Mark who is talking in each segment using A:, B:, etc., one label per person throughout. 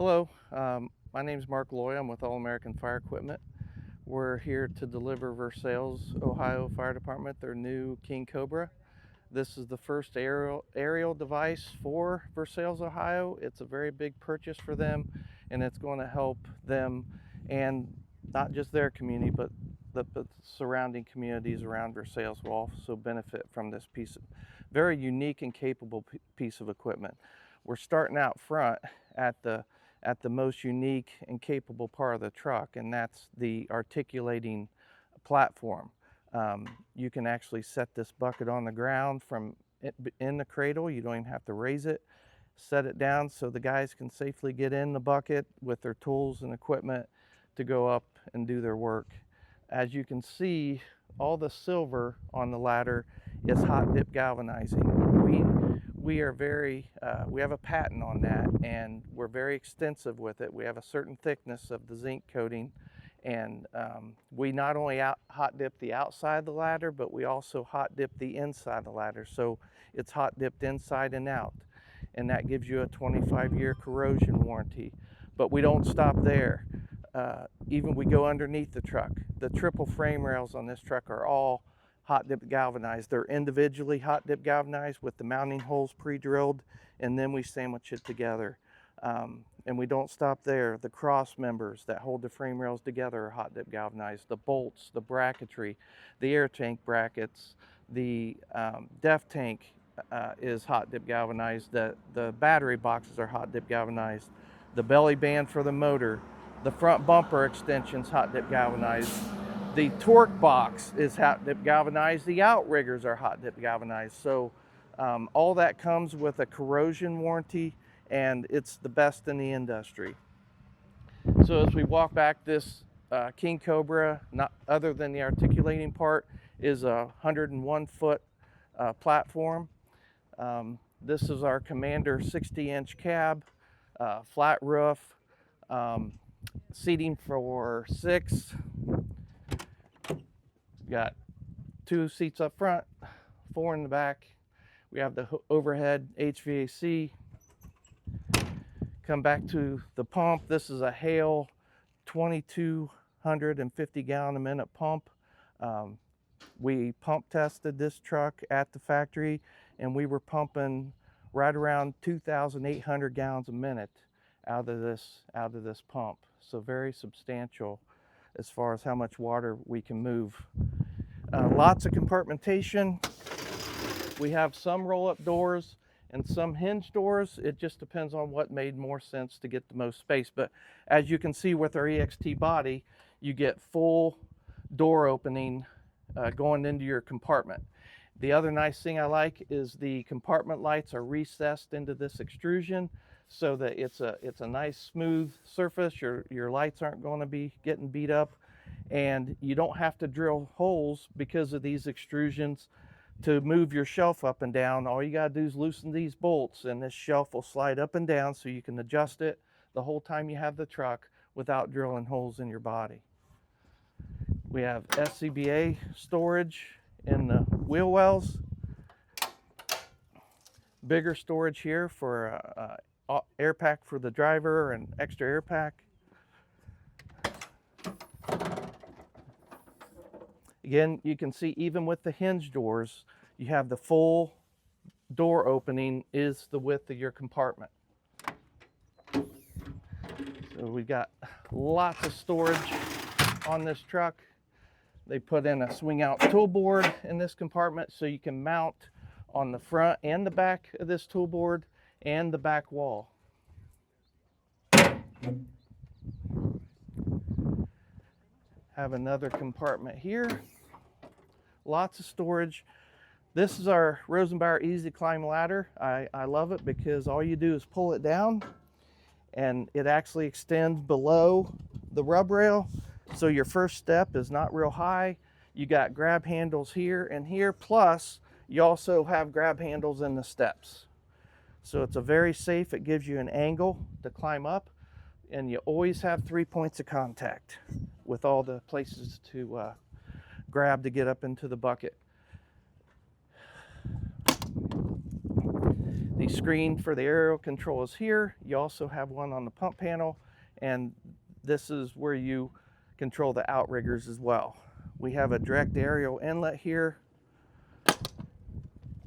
A: Hello, my name is Mark Loy. I'm with All American Fire Equipment. We're here to deliver Versailles, Ohio Fire Department their new King Cobra. This is the first aerial device for Versailles, Ohio. It's a very big purchase for them, and it's going to help them and not just their community, but the surrounding communities around Versailles will also benefit from this very unique and capable piece of equipment. We're starting out front at the most unique and capable part of the truck, and that's the articulating platform. You can actually set this bucket on the ground from in the cradle. You don't even have to raise it. Set it down so the guys can safely get in the bucket with their tools and equipment to go up and do their work. As you can see, all the silver on the ladder is hot dip galvanizing. We are we have a patent on that, and we're very extensive with it. We have a certain thickness of the zinc coating, and we not only hot dip the outside of the ladder, but we also hot dip the inside of the ladder. So it's hot dipped inside and out, and that gives you a 25-year corrosion warranty. But we don't stop there. Even we go underneath the truck. The triple frame rails on this truck are all hot dip galvanized. They're individually hot dip galvanized with the mounting holes pre-drilled, and then we sandwich it together. And we don't stop there. The cross members that hold the frame rails together are hot dip galvanized. The bolts, the bracketry, the air tank brackets, the def tank is hot dip galvanized. The battery boxes are hot dip galvanized. The belly band for the motor, the front bumper extensions hot dip galvanized. The torque box is hot dip galvanized. The outriggers are hot dip galvanized. So all that comes with a corrosion warranty, and it's the best in the industry. So as we walk back, this King Cobra, not other than the articulating part, is a 101-foot platform. This is our Commander 60-inch cab, flat roof, seating for 6. Got 2 seats up front, 4 in the back. We have the overhead HVAC. Come back to the pump. This is a Hale 2,250 gallon a minute pump. We pump tested this truck at the factory, and we were pumping right around 2,800 gallons a minute out of this pump. So very substantial as far as how much water we can move. Lots of compartmentation. We have some roll-up doors and some hinge doors. It just depends on what made more sense to get the most space. But as you can see with our EXT body, you get full door opening going into your compartment. The other nice thing I like is the compartment lights are recessed into this extrusion so that it's a nice smooth surface. Your lights aren't going to be getting beat up, and you don't have to drill holes because of these extrusions to move your shelf up and down. All you got to do is loosen these bolts, and this shelf will slide up and down so you can adjust it the whole time you have the truck without drilling holes in your body. We have SCBA storage in the wheel wells. Bigger storage here for air pack for the driver and extra air pack. Again, you can see even with the hinge doors, you have the full door opening is the width of your compartment. So we've got lots of storage on this truck. They put in a swing out tool board in this compartment so you can mount on the front and the back of this tool board and the back wall. Have another compartment here. Lots of storage. This is our Rosenbauer Easy Climb ladder. I love it because all you do is pull it down and it actually extends below the rub rail. So your first step is not real high. You got grab handles here and here, plus you also have grab handles in the steps. So it's a very safe, it gives you an angle to climb up, and you always have 3 points of contact with all the places to grab to get up into the bucket. The screen for the aerial control is here. You also have one on the pump panel, and this is where you control the outriggers as well. We have a direct aerial inlet here.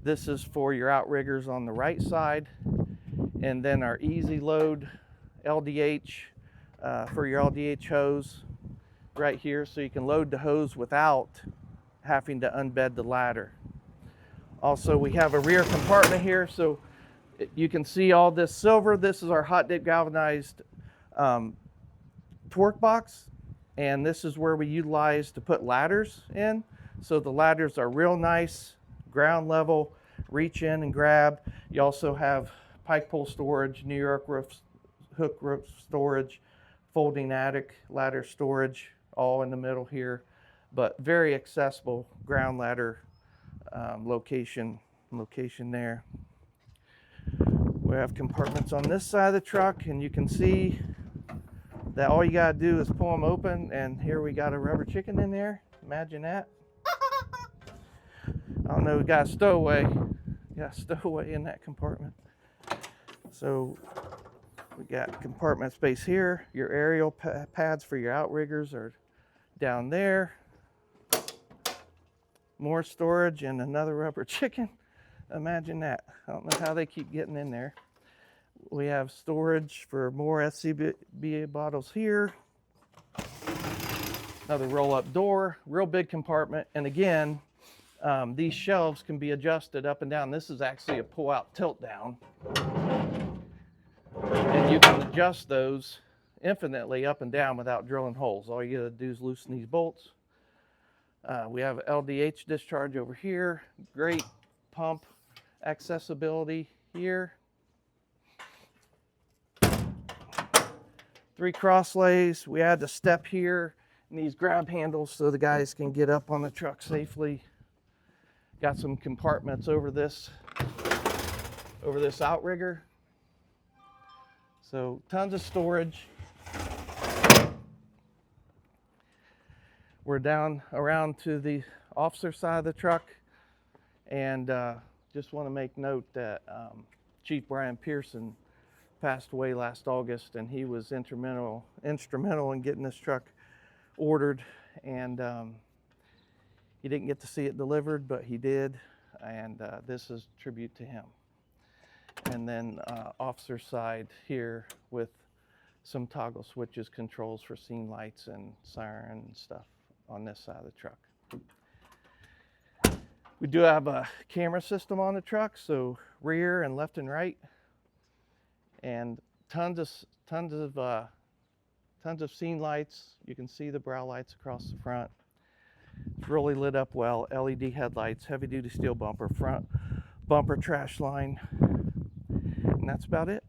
A: This is for your outriggers on the right side, and then our easy load LDH for your LDH hose right here, so you can load the hose without having to unbed the ladder. Also, we have a rear compartment here, so you can see all this silver. This is our hot dip galvanized torque box, and this is where we utilize to put ladders in. So the ladders are real nice, ground level, reach in and grab. You also have pike pole storage, New York hook roof storage, folding attic ladder storage, all in the middle here, but very accessible ground ladder location there. We have compartments on this side of the truck, and you can see that all you gotta do is pull them open, and here we got a rubber chicken in there. Imagine that. I don't know, we got a stowaway. Got a stowaway in that compartment. So we got compartment space here. Your aerial pads for your outriggers are down there. More storage and another rubber chicken. Imagine that. I don't know how they keep getting in there. We have storage for more SCBA bottles here. Another roll-up door, real big compartment. And again, these shelves can be adjusted up and down. This is actually a pull-out tilt down. And you can adjust those infinitely up and down without drilling holes. All you gotta do is loosen these bolts. We have LDH discharge over here. Great pump accessibility here. 3 cross lays. We add the step here and these grab handles so the guys can get up on the truck safely. Got some compartments over this outrigger. So tons of storage. We're down around to the officer side of the truck, and just want to make note that Chief Brian Pearson passed away last August, and he was instrumental in getting this truck ordered, and he didn't get to see it delivered, but he did, and this is tribute to him. And then officer side here with some toggle switches, controls for scene lights and siren and stuff on this side of the truck. We do have a camera system on the truck, so rear and left and right, and tons of scene lights. You can see the brow lights across the front. It's really lit up well. LED headlights, heavy duty steel bumper, front bumper trash line, and that's about it.